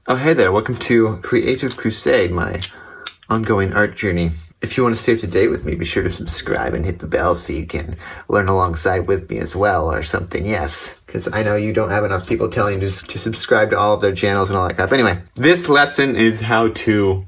Oh, hey there, welcome to Creative Crusade, my ongoing art journey. If you want to stay up to date with me, be sure to subscribe and hit the bell so you can learn alongside with me as well, or something, yes. Because I know you don't have enough people telling you to subscribe to all of their channels and all that crap. Anyway, this lesson is how to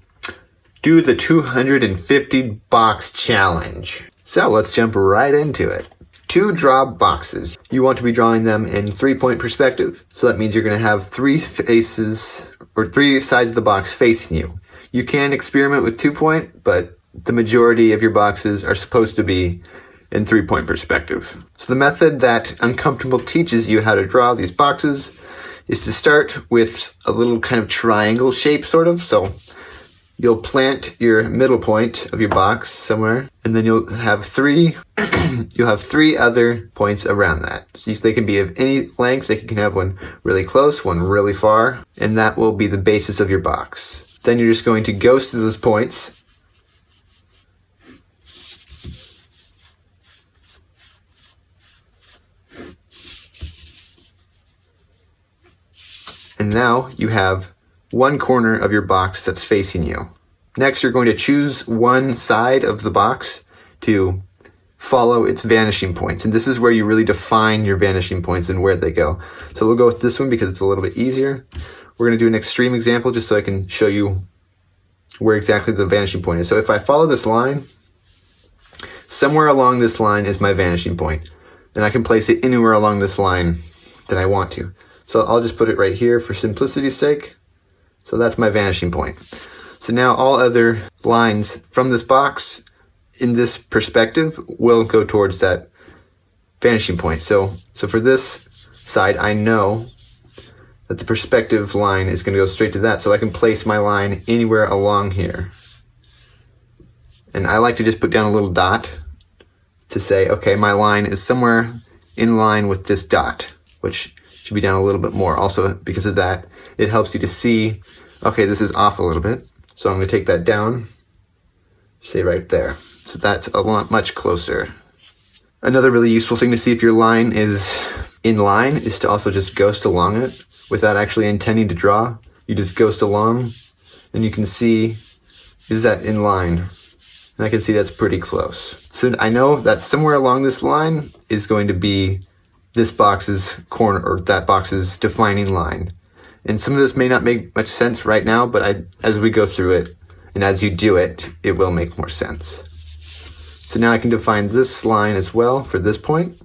do the 250 box challenge. So let's jump right into it. 2 draw boxes. You want to be drawing them in 3-point perspective. So that means you're going to have 3 faces or 3 sides of the box facing you. You can experiment with 2-point, but the majority of your boxes are supposed to be in 3-point perspective. So the method that Uncomfortable teaches you how to draw these boxes is to start with a little kind of triangle shape, sort of. So you'll plant your middle point of your box somewhere, and then you'll have 3 other points around that. So they can be of any length. They can have one really close, one really far, and that will be the basis of your box. Then you're just going to ghost to those points. And now you have one corner of your box that's facing you. Next, you're going to choose one side of the box to follow its vanishing points. And this is where you really define your vanishing points and where they go. So we'll go with this one because it's a little bit easier. We're going to do an extreme example just so I can show you where exactly the vanishing point is. So if I follow this line, somewhere along this line is my vanishing point. And I can place it anywhere along this line that I want to. So I'll just put it right here for simplicity's sake. So that's my vanishing point. So now all other lines from this box in this perspective will go towards that vanishing point. So for this side, I know that the perspective line is going to go straight to that. So I can place my line anywhere along here. And I like to just put down a little dot to say, okay, my line is somewhere in line with this dot, which should be down a little bit more. Also, because of that, it helps you to see, okay, this is off a little bit. So I'm going to take that down, say right there. So that's a lot much closer. Another really useful thing to see if your line is in line is to also just ghost along it without actually intending to draw. You just ghost along and you can see, is that in line? And I can see that's pretty close. So I know that somewhere along this line is going to be this box's corner or that box's defining line. And some of this may not make much sense right now, but as we go through it and as you do it, it will make more sense. So now I can define this line as well for this point.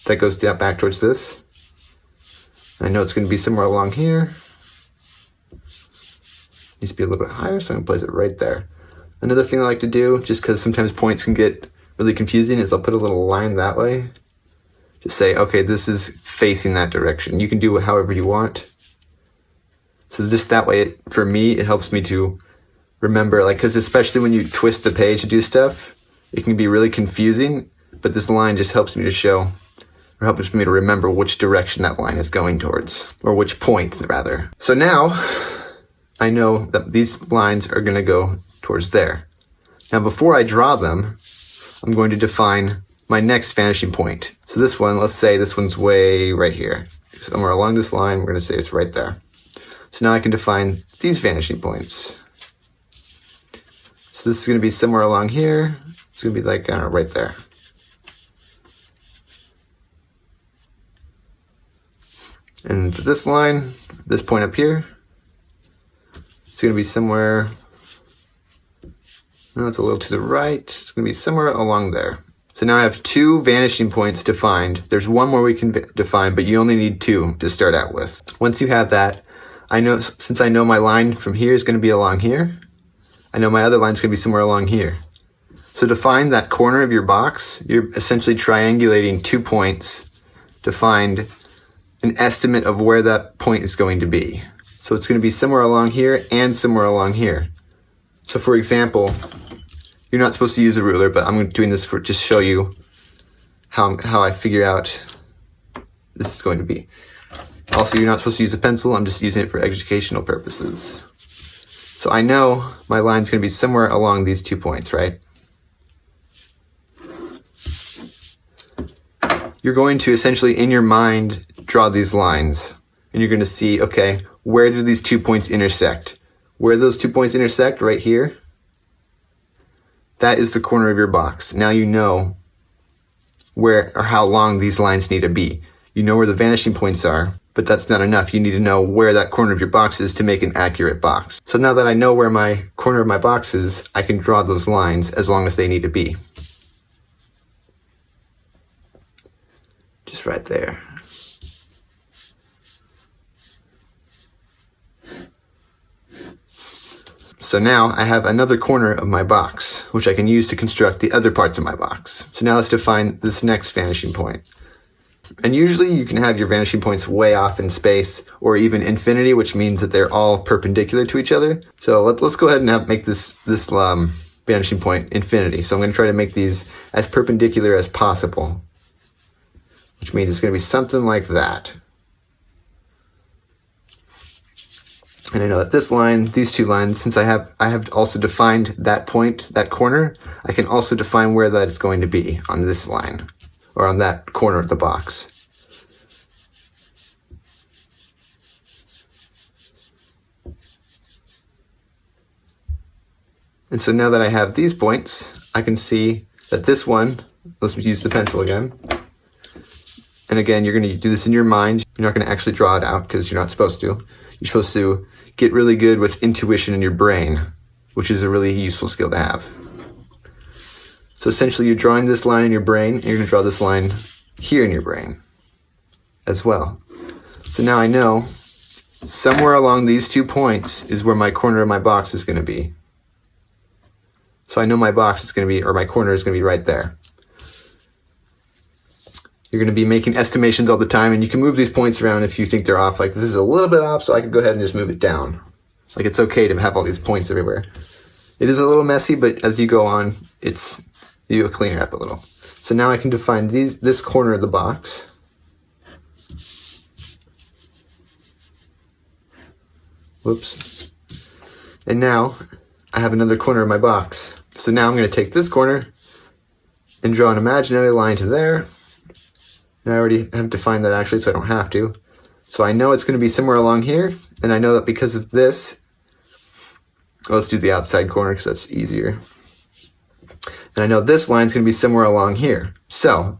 That goes back towards this. I know it's going to be somewhere along here. Needs to be a little bit higher, so I'm going to place it right there. Another thing I like to do, just because sometimes points can get really confusing, is I'll put a little line that way. Just say, okay, this is facing that direction. You can do it however you want. So just that way, for me, it helps me to remember, like, because especially when you twist the page to do stuff, it can be really confusing, but this line just helps me to show, or helps me to remember which direction that line is going towards, or which point, rather. So now, I know that these lines are going to go towards there. Now, before I draw them, I'm going to define my next vanishing point. So this one, let's say this one's way right here. Somewhere along this line, we're going to say it's right there. So now I can define these vanishing points. So this is going to be somewhere along here. It's going to be like, I don't know, right there. And for this line, this point up here, it's going to be somewhere, no, it's a little to the right. It's going to be somewhere along there. So now I have 2 vanishing points defined. There's one more we can define, but you only need 2 to start out with. Once you have that, I know, since I know my line from here is going to be along here, I know my other line is going to be somewhere along here. So to find that corner of your box, you're essentially triangulating 2 points to find an estimate of where that point is going to be. So it's going to be somewhere along here and somewhere along here. So for example, you're not supposed to use a ruler, but I'm doing this for just show you how I figure out this is going to be. Also, you're not supposed to use a pencil. I'm just using it for educational purposes. So I know my line's going to be somewhere along these 2 points, right? You're going to essentially, in your mind, draw these lines. And you're going to see, okay, where do these 2 points intersect? Where those 2 points intersect, right here, that is the corner of your box. Now you know where or how long these lines need to be. You know where the vanishing points are, but that's not enough. You need to know where that corner of your box is to make an accurate box. So now that I know where my corner of my box is, I can draw those lines as long as they need to be. Just right there. So now I have another corner of my box, which I can use to construct the other parts of my box. So now let's define this next vanishing point. And usually you can have your vanishing points way off in space, or even infinity, which means that they're all perpendicular to each other. So let's go ahead and make this vanishing point infinity. So I'm going to try to make these as perpendicular as possible, which means it's going to be something like that. And I know that this line, these two lines, since I have also defined that point, that corner, I can also define where that is going to be on this line, or on that corner of the box. And so now that I have these points, I can see that this one, let's use the pencil again. And again, you're going to do this in your mind. You're not going to actually draw it out because you're not supposed to. You're supposed to get really good with intuition in your brain, which is a really useful skill to have. So essentially you're drawing this line in your brain, and you're going to draw this line here in your brain as well. So now I know somewhere along these 2 points is where my corner of my box is going to be. So I know my box is going to be, or my corner is going to be right there. You're going to be making estimations all the time, and you can move these points around if you think they're off. Like, this is a little bit off, so I could go ahead and just move it down. Like, it's okay to have all these points everywhere. It is a little messy, but as you go on, you'll clean it up a little. So now I can define this corner of the box. Whoops. And now I have another corner of my box. So now I'm going to take this corner and draw an imaginary line to there. And I already have defined that actually, so I don't have to. So I know it's going to be somewhere along here, and I know that because of this, let's do the outside corner because that's easier. And I know this line's going to be somewhere along here. So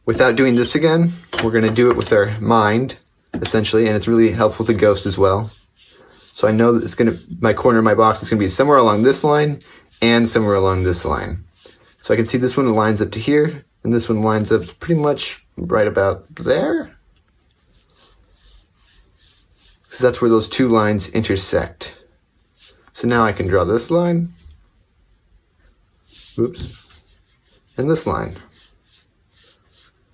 without doing this again, we're going to do it with our mind, essentially, and it's really helpful to Ghost as well. So I know that my corner of my box is going to be somewhere along this line and somewhere along this line. So I can see this one lines up to here, and this one lines up pretty much right about there. Because that's where those two lines intersect. So now I can draw this line. Oops. And this line.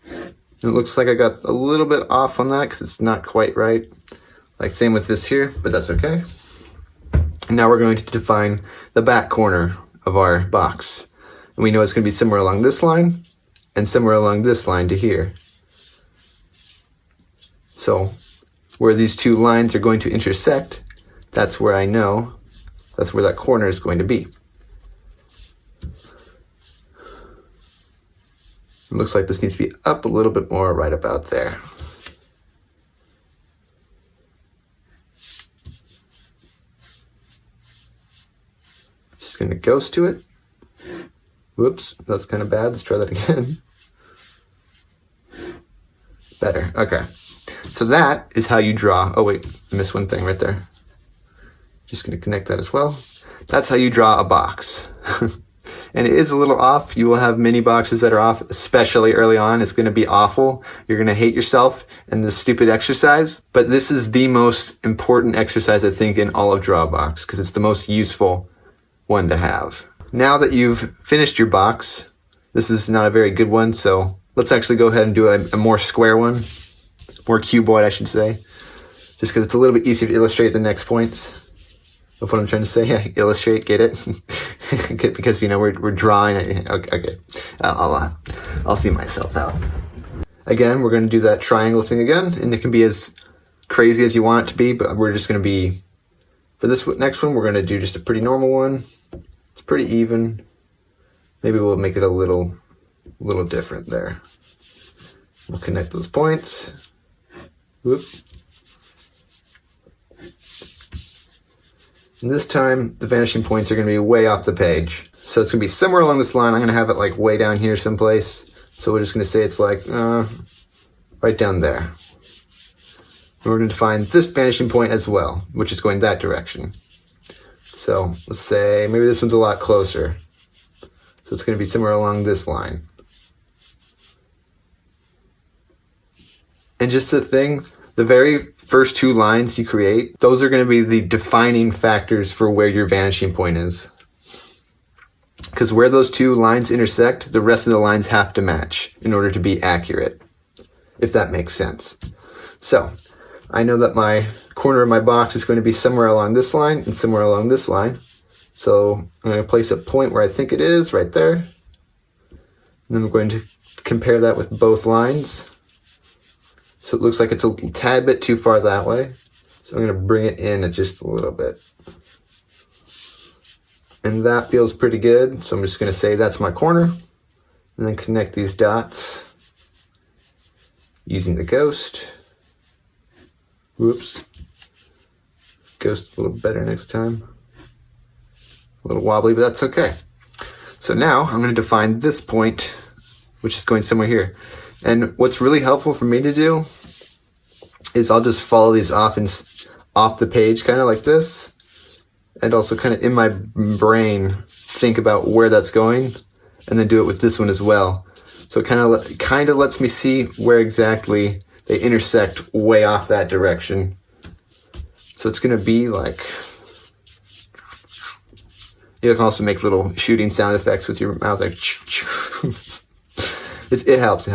And it looks like I got a little bit off on that because it's not quite right. Like same with this here, but that's okay. And now we're going to define the back corner of our box. And we know it's going to be somewhere along this line and somewhere along this line to here. So where these two lines are going to intersect, that's where I know that's where that corner is going to be. It looks like this needs to be up a little bit more right about there. Just going to ghost to it. Whoops, that's kind of bad. Let's try that again. Better, okay. So that is how you draw. Oh wait, I missed one thing right there. Just going to connect that as well. That's how you draw a box. And it is a little off. You will have many boxes that are off, especially early on. It's going to be awful. You're going to hate yourself in this stupid exercise. But this is the most important exercise, I think, in all of Drawabox, because it's the most useful one to have. Now that you've finished your box, this is not a very good one, so let's actually go ahead and do a more square one. More cuboid, I should say. Just because it's a little bit easier to illustrate the next points of what I'm trying to say. Yeah, illustrate, get it? Because, you know, we're drawing it. Okay. I'll see myself out. Again, we're going to do that triangle thing again, and it can be as crazy as you want it to be, but we're just going to be, for this next one, we're going to do just a pretty normal one. It's pretty even. Maybe we'll make it a little different there. We'll connect those points. Whoops. And this time, the vanishing points are going to be way off the page. So it's going to be somewhere along this line. I'm going to have it like way down here someplace. So we're just going to say it's like right down there. And we're going to define this vanishing point as well, which is going that direction. So let's say maybe this one's a lot closer. So it's going to be somewhere along this line. And just the thing, the very first two lines you create, those are going to be the defining factors for where your vanishing point is. Because where those two lines intersect, the rest of the lines have to match in order to be accurate, if that makes sense. So I know that my corner of my box is going to be somewhere along this line and somewhere along this line. So I'm going to place a point where I think it is, right there. And then I'm going to compare that with both lines. So it looks like it's a tad bit too far that way. So I'm going to bring it in just a little bit. And that feels pretty good. So I'm just going to say that's my corner. And then connect these dots using the ghost. Whoops. Ghost a little better next time. A little wobbly, but that's okay. So now I'm going to define this point, which is going somewhere here. And what's really helpful for me to do is I'll just follow these off the page, kind of like this, and also kind of in my brain think about where that's going, and then do it with this one as well. So it kind of lets me see where exactly they intersect way off that direction. So it's going to be like, you can also make little shooting sound effects with your mouth, like it helps.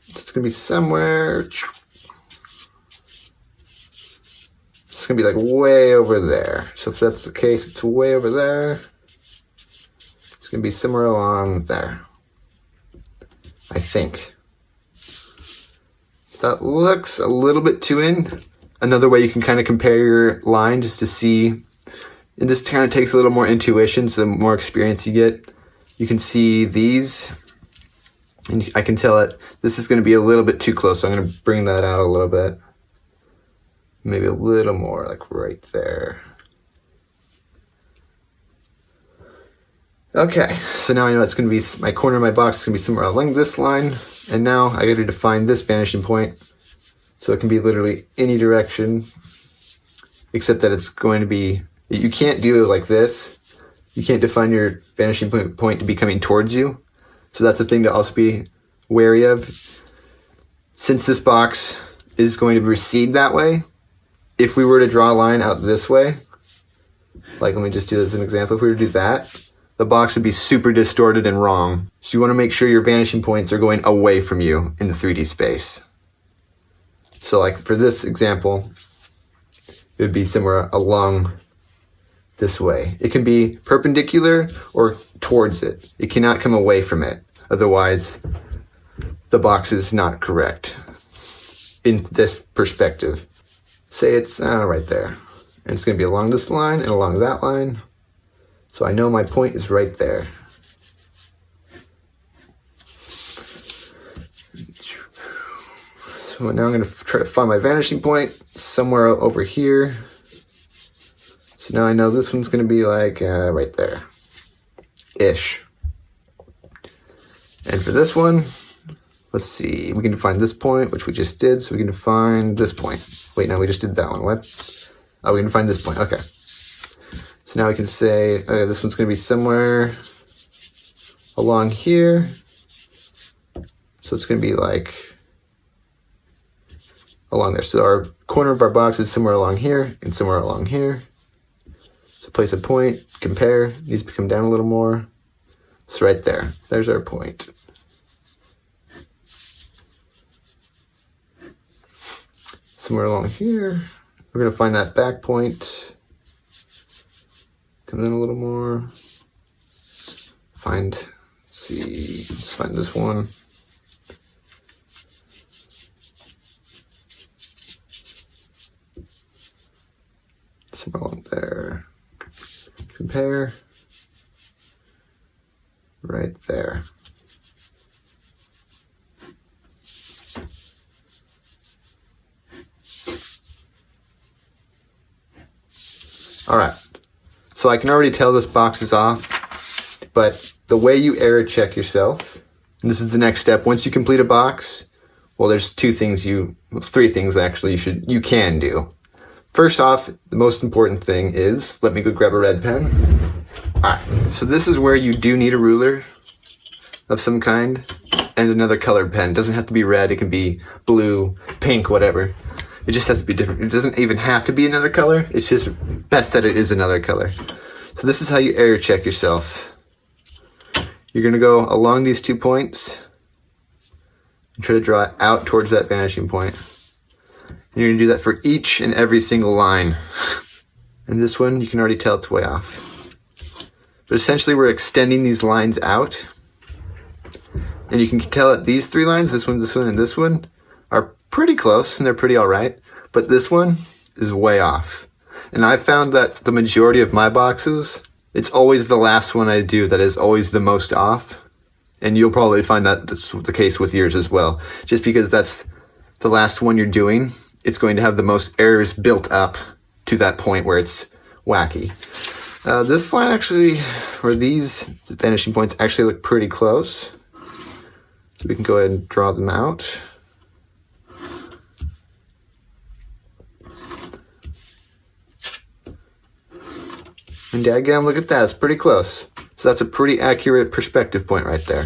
It's going to be somewhere. It's going to be like way over there. So if that's the case, it's way over there. It's going to be somewhere along there, I think. That looks a little bit too in. Another way you can kind of compare your line just to see, and this kind of takes a little more intuition, so the more experience you get, you can see these, and I can tell that this is going to be a little bit too close, so I'm going to bring that out a little bit. Maybe a little more, like right there. Okay, so now I know it's going to be, my corner of my box is going to be somewhere along this line, and now I got to define this vanishing point, so it can be literally any direction, except that it's going to be, you can't do it like this. You can't define your vanishing point to be coming towards you. So that's a thing to also be wary of. Since this box is going to recede that way, if we were to draw a line out this way, like let me just do this as an example, if we were to do that, the box would be super distorted and wrong. So you want to make sure your vanishing points are going away from you in the 3D space. So like for this example, it would be somewhere along this way. It can be perpendicular or towards it. It cannot come away from it. Otherwise, the box is not correct in this perspective. Say it's right there. And it's going to be along this line and along that line. So I know my point is right there. So now I'm going to try to find my vanishing point somewhere over here. So now I know this one's going to be like right there. Ish. And for this one, let's see. We can define this point, which we just did. So we can define this point. Wait, no, we just did that one. What? Oh, we can define this point. Okay. So now we can say, okay, this one's going to be somewhere along here. So it's going to be like along there. So our corner of our box is somewhere along here and somewhere along here. So place a point, compare, needs to come down a little more. It's right there. There's our point. Somewhere along here, we're going to find that back point. Come in a little more. Let's find this one. Somewhere along there. Compare. Right there. All right, so I can already tell this box is off, but the way you error check yourself, and this is the next step, once you complete a box, well, there's three things actually you can do. First off, the most important thing is, let me go grab a red pen. All right, so this is where you do need a ruler of some kind and another colored pen. It doesn't have to be red, it can be blue, pink, whatever. It just has to be different. It doesn't even have to be another color. It's just best that it is another color. So this is how you error check yourself. You're gonna go along these 2 points and try to draw it out towards that vanishing point. And you're gonna do that for each and every single line. And this one, you can already tell it's way off. But essentially we're extending these lines out. And you can tell that these 3 lines, this one, and this one, are pretty close and they're pretty all right. But this one is way off. And I found that the majority of my boxes, it's always the last one I do that is always the most off. And you'll probably find that that's the case with yours as well. Just because that's the last one you're doing, it's going to have the most errors built up to that point where it's wacky. This line actually, or these vanishing points actually look pretty close. So we can go ahead and draw them out. And dadgum, look at that, it's pretty close. So that's a pretty accurate perspective point right there.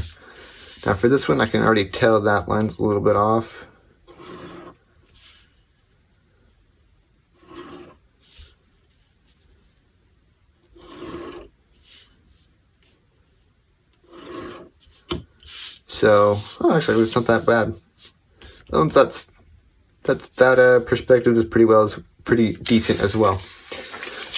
Now for this one, I can already tell that line's a little bit off. So, actually, it's not that bad. That perspective is pretty decent as well.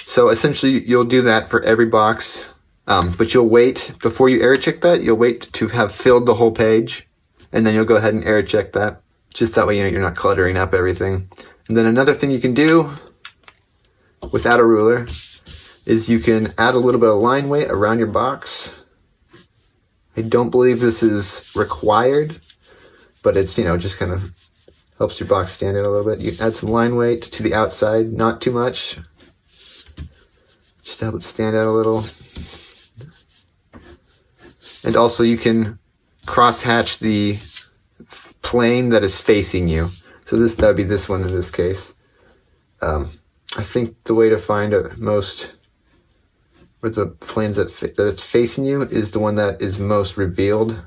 So essentially, you'll do that for every box, but you'll wait, before you error check that, you'll wait to have filled the whole page, and then you'll go ahead and error check that. Just that way, you're not cluttering up everything. And then another thing you can do without a ruler is you can add a little bit of line weight around your box. I don't believe this is required, but it's, just kind of helps your box stand out a little bit. You can add some line weight to the outside, not too much, just to help it stand out a little. And also you can cross hatch the plane that is facing you. So that would be this one in this case. I think the way to find where the planes that it's facing you is the one that is most revealed.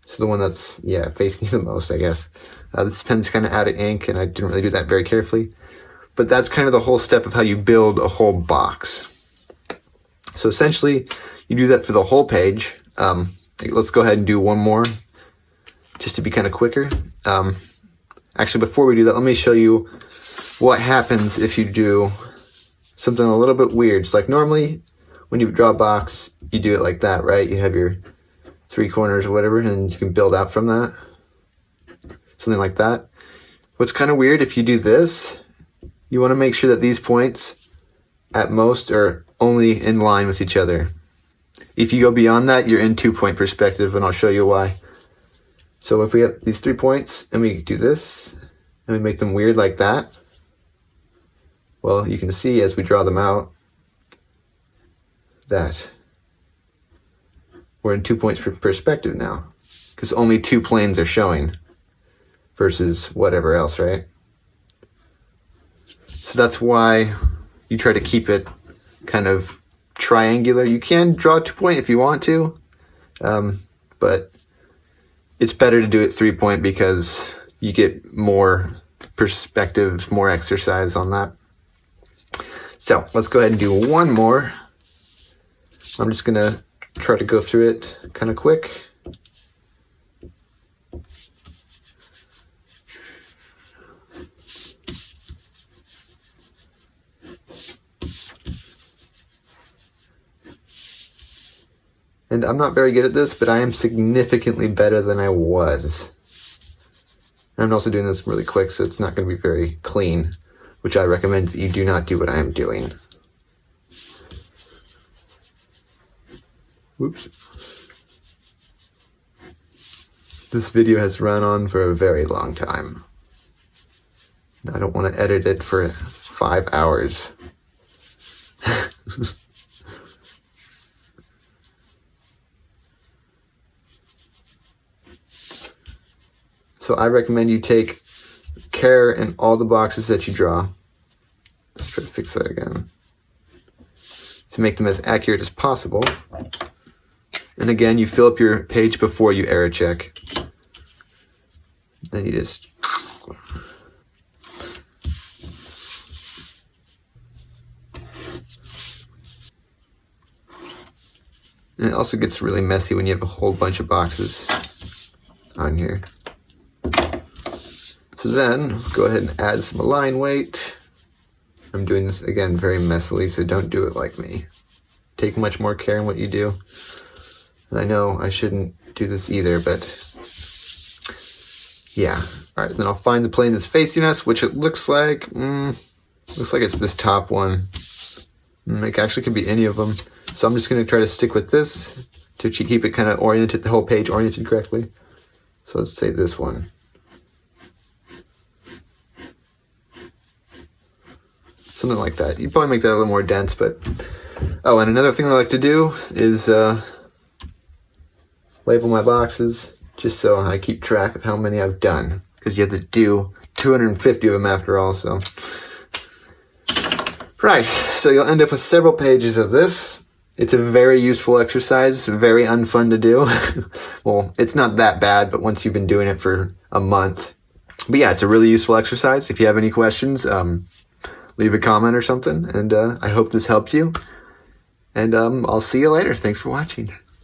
So the one that's, facing you the most, I guess. This pen's kind of out of ink, and I didn't really do that very carefully. But that's kind of the whole step of how you build a whole box. So essentially, you do that for the whole page. Let's go ahead and do one more, just to be kind of quicker. Actually, before we do that, let me show you what happens if you do something a little bit weird. It's like normally when you draw a box, you do it like that, right? You have your 3 corners or whatever, and you can build out from that. Something like that. What's kind of weird, if you do this, you want to make sure that these points at most are only in line with each other. If you go beyond that, you're in 2-point perspective, and I'll show you why. So if we have these 3 points and we do this and we make them weird like that, well, you can see as we draw them out that we're in 2 points per perspective now, because only 2 planes are showing versus whatever else, right? So that's why you try to keep it kind of triangular. You can draw 2-point if you want to, but it's better to do it 3-point because you get more perspective, more exercise on that. So let's go ahead and do one more. I'm just gonna try to go through it kind of quick. And I'm not very good at this, but I am significantly better than I was. And I'm also doing this really quick, so it's not going to be very clean, which I recommend that you do not do what I am doing. Whoops. This video has run on for a very long time. I don't want to edit it for 5 hours. So I recommend you take care in all the boxes that you draw. Let's try to fix that again. To make them as accurate as possible. And again, you fill up your page before you error check. Then you just... And it also gets really messy when you have a whole bunch of boxes on here. So then, go ahead and add some align weight. I'm doing this, again, very messily, so don't do it like me. Take much more care in what you do. And I know I shouldn't do this either, but yeah. All right, then I'll find the plane that's facing us, which it looks like it's this top one. It actually could be any of them. So I'm just going to try to stick with this to keep it kind of oriented, the whole page oriented correctly. So let's say this one. Something like that. You'd probably make that a little more dense, but... Oh, and another thing I like to do is label my boxes just so I keep track of how many I've done. Because you have to do 250 of them after all, so... Right, so you'll end up with several pages of this. It's a very useful exercise, very unfun to do. Well, it's not that bad, but once you've been doing it for a month. But yeah, it's a really useful exercise. If you have any questions, leave a comment or something, and I hope this helped you. And I'll see you later. Thanks for watching.